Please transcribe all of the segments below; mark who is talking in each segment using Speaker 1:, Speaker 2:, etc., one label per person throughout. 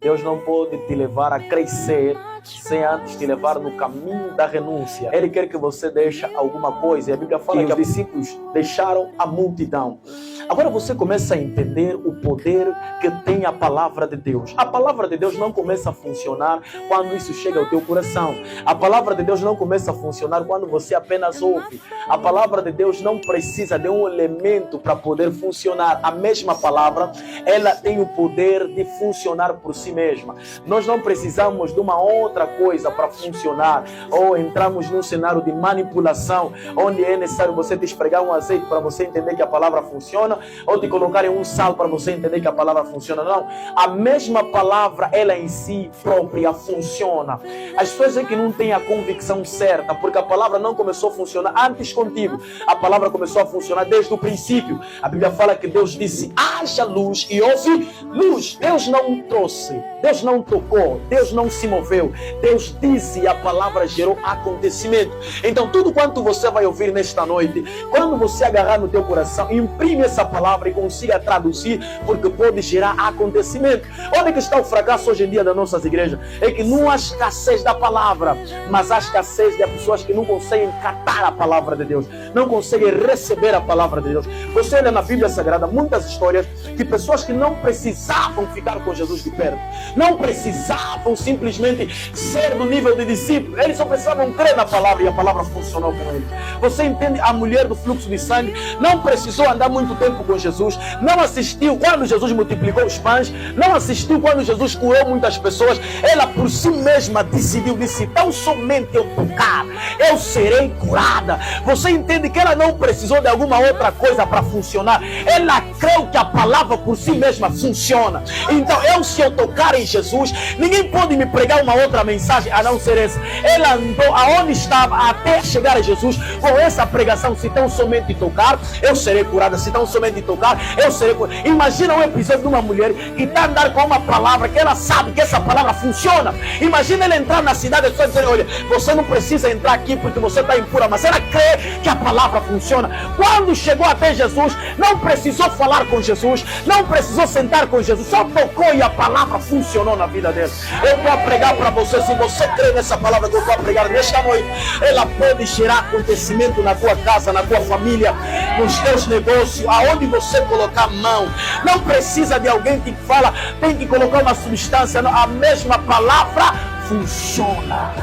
Speaker 1: Deus não pode te levar a crescer sem antes te levar no caminho da renúncia. Ele quer que você deixe alguma coisa. E a Bíblia fala que os discípulos deixaram a multidão. Agora você começa a entender o poder que tem a palavra de Deus. A palavra de Deus não começa a funcionar quando isso chega ao teu coração. A palavra de Deus não começa a funcionar quando você apenas ouve. A palavra de Deus não precisa de um elemento para poder funcionar. A mesma palavra, ela tem o poder de funcionar por si mesma. Nós não precisamos de uma outra coisa para funcionar, ou entramos num cenário de manipulação, onde é necessário você te esfregar um azeite para você entender que a palavra funciona, ou te colocar em um sal para você entender que a palavra funciona. Não, a mesma palavra, ela em si própria funciona. As pessoas é que não têm a convicção certa, porque a palavra não começou a funcionar antes contigo, a palavra começou a funcionar desde o princípio. A Bíblia fala que Deus disse, haja luz, e houve luz. Deus não trouxe, Deus não tocou, Deus não se moveu, Deus disse e a palavra gerou acontecimento. Então tudo quanto você vai ouvir nesta noite, quando você agarrar no teu coração, imprime essa palavra e consiga traduzir, porque pode gerar acontecimento. Onde que está o fracasso hoje em dia das nossas igrejas? É que não há escassez da palavra, mas há escassez de pessoas que não conseguem catar a palavra de Deus, não conseguem receber a palavra de Deus. Você olha na Bíblia Sagrada muitas histórias de pessoas que não precisavam ficar com Jesus de perto, não precisavam simplesmente ser do nível de discípulo, eles só precisavam crer na palavra e a palavra funcionou com eles. Você entende? A mulher do fluxo de sangue não precisou andar muito tempo com Jesus, não assistiu quando Jesus multiplicou os pães, não assistiu quando Jesus curou muitas pessoas. Ela por si mesma decidiu, disse, tão somente eu tocar, eu serei curada. Você entende que ela não precisou de alguma outra coisa para funcionar, ela creu que a palavra por si mesma funciona. Então se eu tocar em Jesus, ninguém pode me pregar uma outra mensagem a não ser essa. Ela andou aonde estava até chegar a Jesus com essa pregação, se tão somente tocar, eu serei curada, se tão somente tocar, eu serei curada. Imagina um episódio de uma mulher que está andando com uma palavra, que ela sabe que essa palavra funciona. Imagina ela entrar na cidade e dizer, olha, você não precisa entrar aqui porque você está impura, mas ela crê que a palavra funciona. Quando chegou até Jesus, não precisou falar com Jesus, não precisou sentar com Jesus, só tocou e a palavra funcionou na vida dele. Eu vou pregar para você, se você crê nessa palavra que eu vou pregar nesta noite, ela pode gerar acontecimento na tua casa, na tua família, nos teus negócios, aonde você colocar a mão. Não precisa de alguém que fala, tem que colocar uma substância, não. A mesma palavra funciona.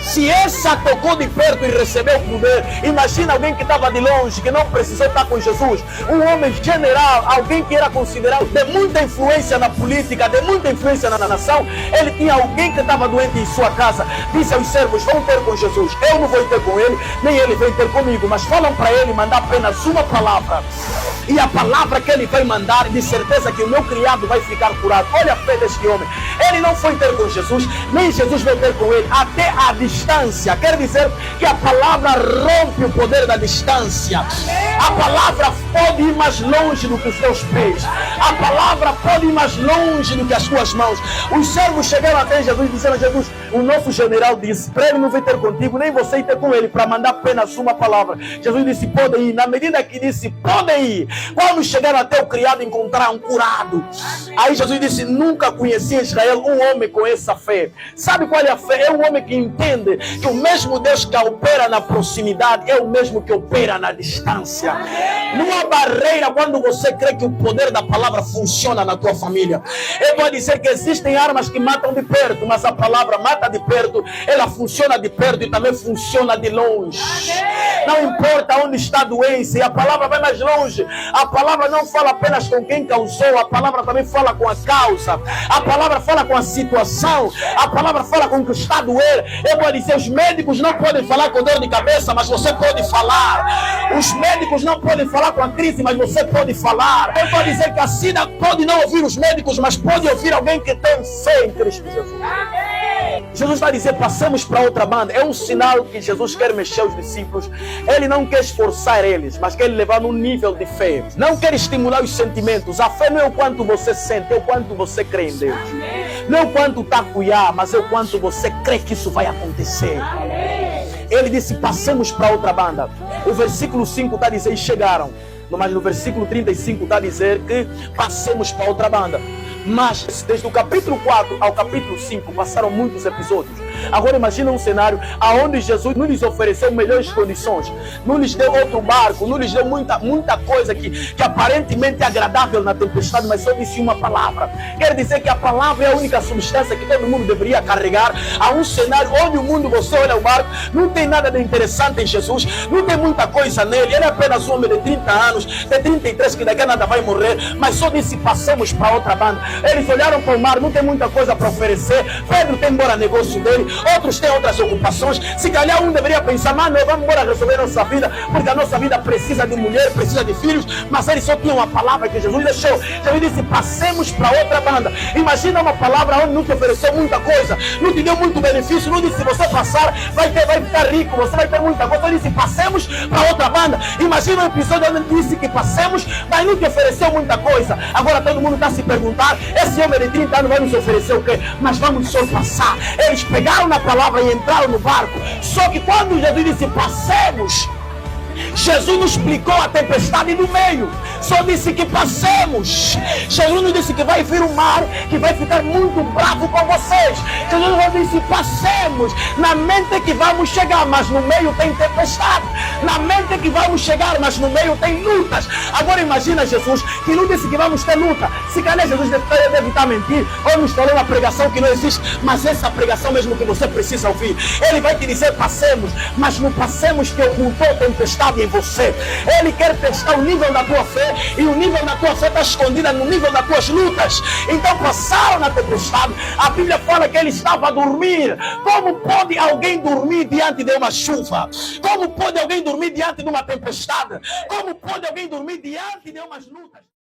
Speaker 1: Se essa tocou de perto e recebeu poder, imagina alguém que estava de longe, que não precisou estar com Jesus, um homem general, alguém que era considerado de muita influência na política, de muita influência na nação. Ele tinha alguém que estava doente em sua casa, disse aos servos, vão ter com Jesus, eu não vou ter com ele, nem ele vai ter comigo, mas falam para ele mandar apenas uma palavra, e a palavra que ele vai mandar, de certeza que o meu criado vai ficar curado. Olha a fé deste homem, ele não foi ter com Jesus, nem Jesus vai ter com ele, até a distância. Quer dizer que a palavra rompe o poder da distância. A palavra pode ir mais longe do que os teus pés, a palavra pode ir mais longe do que as tuas mãos. Os servos chegaram até Jesus e disseram a Jesus, o nosso general disse, para ele não vai ter contigo, nem você ir ter com ele, para mandar apenas uma palavra. Jesus disse, podem ir. Na medida que disse, podem ir, quando chegaram até o criado, encontraram um curado. Aí Jesus disse, nunca conheci em Israel um homem com essa fé. Sabe qual é a fé? É um homem que entende que o mesmo Deus que opera na proximidade é o mesmo que opera na distância. Não há barreira quando você crê que o poder da palavra funciona na tua família. Eu vou dizer que existem armas que matam de perto, mas a palavra mata de perto, ela funciona de perto e também funciona de longe. Não importa onde está a doença, e a palavra vai mais longe. A palavra não fala apenas com quem causou, a palavra também fala com a causa, a palavra fala com a situação, a palavra fala com o que está a doer. Eu vou dizer, os médicos não podem falar com dor de cabeça, mas você pode falar. Os médicos não podem falar com a crise, mas você pode falar. Eu vou dizer que a Cida pode não ouvir os médicos, mas pode ouvir alguém que tem fé em Cristo Jesus. Jesus vai dizer, passemos para outra banda. É um sinal que Jesus quer mexer os discípulos. Ele não quer esforçar eles, mas quer levar num nível de fé. Não quer estimular os sentimentos. A fé não é o quanto você sente, é o quanto você crê em Deus. Não é o quanto está a cuidar, mas é o quanto você crê que isso vai acontecer. Ele disse, passemos para outra banda. O versículo 5 está dizendo, chegaram. Mas no versículo 35 está a dizer que passemos para outra banda. Mas desde o capítulo 4 ao capítulo 5 passaram muitos episódios. Agora imagina um cenário onde Jesus não lhes ofereceu melhores condições, não lhes deu outro barco, não lhes deu muita coisa que aparentemente é agradável na tempestade, mas só disse uma palavra. Quer dizer que a palavra é a única substância que todo mundo deveria carregar. Há um cenário onde o mundo, você olha o barco, não tem nada de interessante em Jesus, não tem muita coisa nele, ele é apenas um homem de 30 anos, de 33 que daqui a nada vai morrer, mas só disse passamos para outra banda. Eles olharam para o mar, não tem muita coisa para oferecer, Pedro tem embora negócio dele, outros têm outras ocupações. Se calhar um deveria pensar, mano, vamos embora resolver nossa vida, porque a nossa vida precisa de mulher, precisa de filhos, mas eles só tinham a palavra que Jesus deixou. Jesus disse, passemos para outra banda. Imagina uma palavra onde não te ofereceu muita coisa, não te deu muito benefício, não disse, se você passar, vai ficar rico, você vai ter muita coisa. Ele disse, passemos para outra banda. Imagina um episódio onde ele disse que passemos, mas não te ofereceu muita coisa. Agora todo mundo está se perguntar, esse homem de 30 anos vai nos oferecer o quê? Mas vamos só passar. Eles pegaram na palavra e entraram no barco. Só que quando Jesus disse passemos, Jesus não explicou a tempestade no meio, só disse que passemos. Jesus não disse que vai vir um mar que vai ficar muito bravo com vocês. Jesus não disse passemos. Na mente que vamos chegar, mas no meio tem tempestade. Na mente que vamos chegar, mas no meio tem lutas. Agora imagina Jesus que não disse que vamos ter luta. Se calhar Jesus deve estar mentindo ou nos falou uma pregação que não existe, mas essa pregação mesmo que você precisa ouvir. Ele vai te dizer passemos, mas não passemos que ocultou tempestade em você. Ele quer testar o nível da tua fé, e o nível da tua fé está escondida no nível das tuas lutas. Então passaram na tempestade. A Bíblia fala que ele estava a dormir. Como pode alguém dormir diante de uma chuva? Como pode alguém dormir diante de uma tempestade? Como pode alguém dormir diante de umas lutas?